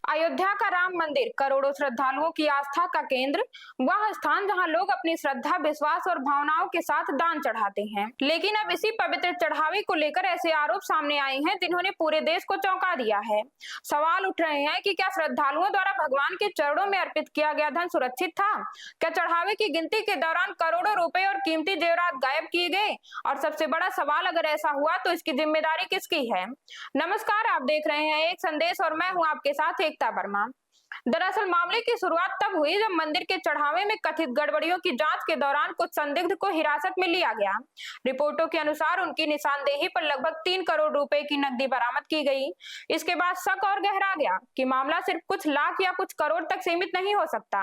अयोध्या का राम मंदिर करोड़ों श्रद्धालुओं की आस्था का केंद्र, वह स्थान जहां लोग अपनी श्रद्धा, विश्वास और भावनाओं के साथ दान चढ़ाते हैं। लेकिन अब इसी पवित्र चढ़ावे को लेकर ऐसे आरोप सामने आए हैं जिन्होंने पूरे देश को चौंका दिया है। सवाल उठ रहे हैं कि क्या श्रद्धालुओं द्वारा भगवान के चरणों में अर्पित किया गया धन सुरक्षित था? क्या चढ़ावे की गिनती के दौरान करोड़ों रुपए और कीमती जेवरात गायब किए गए? और सबसे बड़ा सवाल, अगर ऐसा हुआ तो इसकी जिम्मेदारी किसकी है? नमस्कार, आप देख रहे हैं एक संदेश और मैं हूं आपके साथ एकता वर्मा। दरअसल मामले की शुरुआत तब हुई जब मंदिर के चढ़ावे में कथित गड़बड़ियों की जांच के दौरान कुछ संदिग्ध को हिरासत में लिया गया। रिपोर्टों के अनुसार उनकी निशानदेही पर लगभग 3 करोड़ रुपए की नकदी बरामद की गई। इसके बाद शक और गहरा गया कि मामला सिर्फ कुछ लाख या कुछ करोड़ तक सीमित नहीं हो सकता।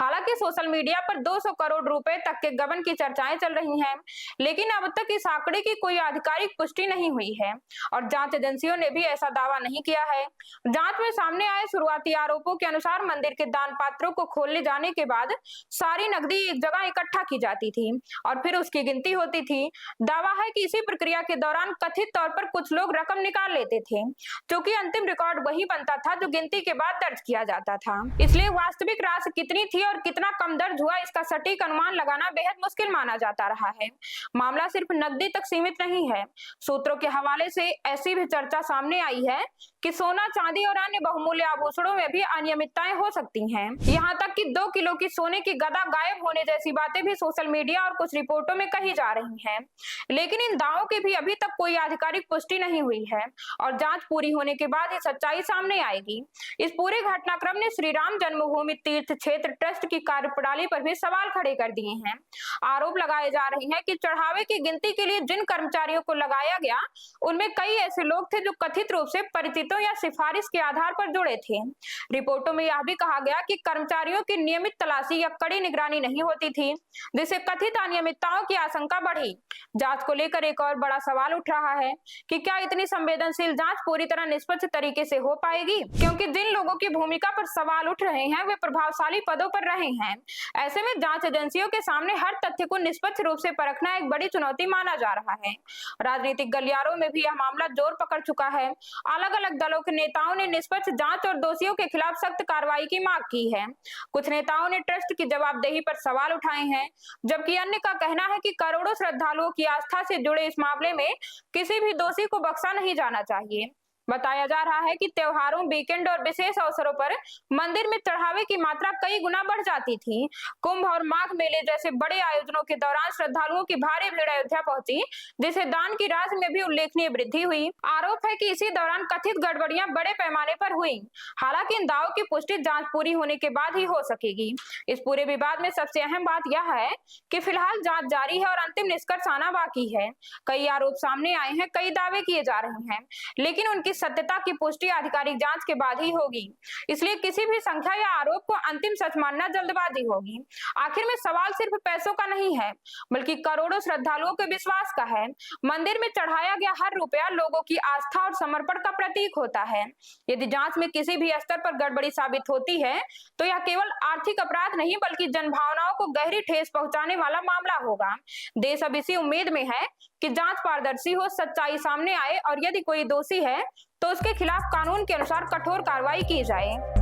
हालांकि सोशल मीडिया पर 200 करोड़ रुपए तक के गबन की चर्चाएं चल रही हैं, लेकिन अब तक इस आंकड़े की कोई आधिकारिक पुष्टि नहीं हुई है और जांच एजेंसियों ने भी ऐसा दावा नहीं किया है। जांच में सामने आए शुरुआती आरोपों के अनुसार मंदिर के दान पात्रों को खोलने जाने के बाद सारी नकदी एक जगह इकट्ठा की जाती थी और फिर उसकी गिनती होती थी। दावा है कि इसी प्रक्रिया के दौरान कथित तौर पर कुछ लोग रकम निकाल लेते थे, क्योंकि अंतिम रिकॉर्ड वही बनता था जो गिनती के बाद दर्ज किया जाता था। इसलिए वास्तविक राशि कितनी थी और कितना कम दर्ज हुआ, इसका सटीक अनुमान लगाना बेहद मुश्किल माना जाता रहा है। मामला सिर्फ नकदी तक सीमित नहीं है। सूत्रों के हवाले से ऐसी भी चर्चा सामने आई है कि सोना, चांदी और अन्य बहुमूल्य आभूषणों में भी अनियमितताएं हो सकती हैं। यहाँ तक कि 2 किलो की सोने की गदा गायब होने जैसी बातें भी सोशल मीडिया और कुछ रिपोर्टों में कही जा रही हैं। लेकिन इन दावों की भी अभी तक कोई आधिकारिक पुष्टि नहीं हुई है और जांच पूरी होने के बाद ही सच्चाई सामने आएगी। इस पूरे घटनाक्रम ने श्री राम जन्मभूमि तीर्थ क्षेत्र ट्रस्ट की कार्यप्रणाली पर भी सवाल खड़े कर दिए हैं। आरोप लगाए जा रहे हैं कि चढ़ावे की गिनती के लिए जिन कर्मचारियों को लगाया गया, उनमें कई ऐसे लोग थे जो कथित रूप से परिचितों या सिफारिश के आधार पर जुड़े थे। रिपोर्टों में यह भी कहा गया कि कर्मचारियों की नियमित तलाशी या कड़ी निगरानी नहीं होती थी, जिससे कथित अनियमितताओं की आशंका बढ़ी। जांच को लेकर एक और बड़ा सवाल उठ रहा है कि क्या इतनी संवेदनशील जांच पूरी तरह निष्पक्ष तरीके से हो पाएगी, क्योंकि जिन लोगों की भूमिका पर सवाल उठ रहे हैं वे प्रभावशाली पदों पर रहे हैं। ऐसे में जांच एजेंसियों के सामने हर तथ्य को निष्पक्ष रूप से परखना एक बड़ी चुनौती माना जा रहा है। राजनीतिक गलियारों में भी यह मामला जोर पकड़ चुका है। अलग अलग दलों के नेताओं ने निष्पक्ष जांच और दोषियों के खिलाफ सख्त कार्रवाई की मांग की है। कुछ नेताओं ने ट्रस्ट की जवाबदेही पर सवाल उठाए हैं, जबकि अन्य का कहना है कि करोड़ों श्रद्धालुओं की आस्था से जुड़े इस मामले में किसी भी दोषी को बख्शा नहीं जाना चाहिए। बताया जा रहा है कि त्योहारों, वीकेंड और विशेष अवसरों पर मंदिर में चढ़ावे की मात्रा कई गुना बढ़ जाती थी। कुंभ और माघ मेले जैसे बड़े आयोजनों के दौरान श्रद्धालुओं की भारी भीड़ अयोध्या पहुंची, जिससे दान की राशि में भी उल्लेखनीय वृद्धि हुई। आरोप है कि इसी दौरान कथित गड़बड़ियां बड़े पैमाने पर हुई। हालांकि इन दावों की पुष्टि जांच पूरी होने के बाद ही हो सकेगी। इस पूरे विवाद में सबसे अहम बात यह है कि फिलहाल जांच जारी है और अंतिम निष्कर्ष आना बाकी है। कई आरोप सामने आए हैं, कई दावे किए जा रहे हैं, लेकिन उनकी सत्यता की पुष्टि आधिकारिक जांच के बाद ही होगी। इसलिए किसी भी संख्या या आरोप को अंतिम सच मानना जल्दबाजी होगी। आखिर में सवाल सिर्फ पैसों का नहीं है, बल्कि करोड़ों श्रद्धालुओं के विश्वास का है। मंदिर में चढ़ाया गया हर रुपया लोगों की आस्था और समर्पण का प्रतीक होता है। यदि जांच में किसी भी स्तर पर गड़बड़ी साबित होती है तो यह केवल आर्थिक अपराध नहीं, बल्कि जनभावनाओं को गहरी ठेस पहुंचाने वाला मामला होगा। देश अब इसी उम्मीद में है कि जांच पारदर्शी हो, सच्चाई सामने आए और यदि कोई दोषी है तो उसके खिलाफ कानून के अनुसार कठोर कार्रवाई की जाए।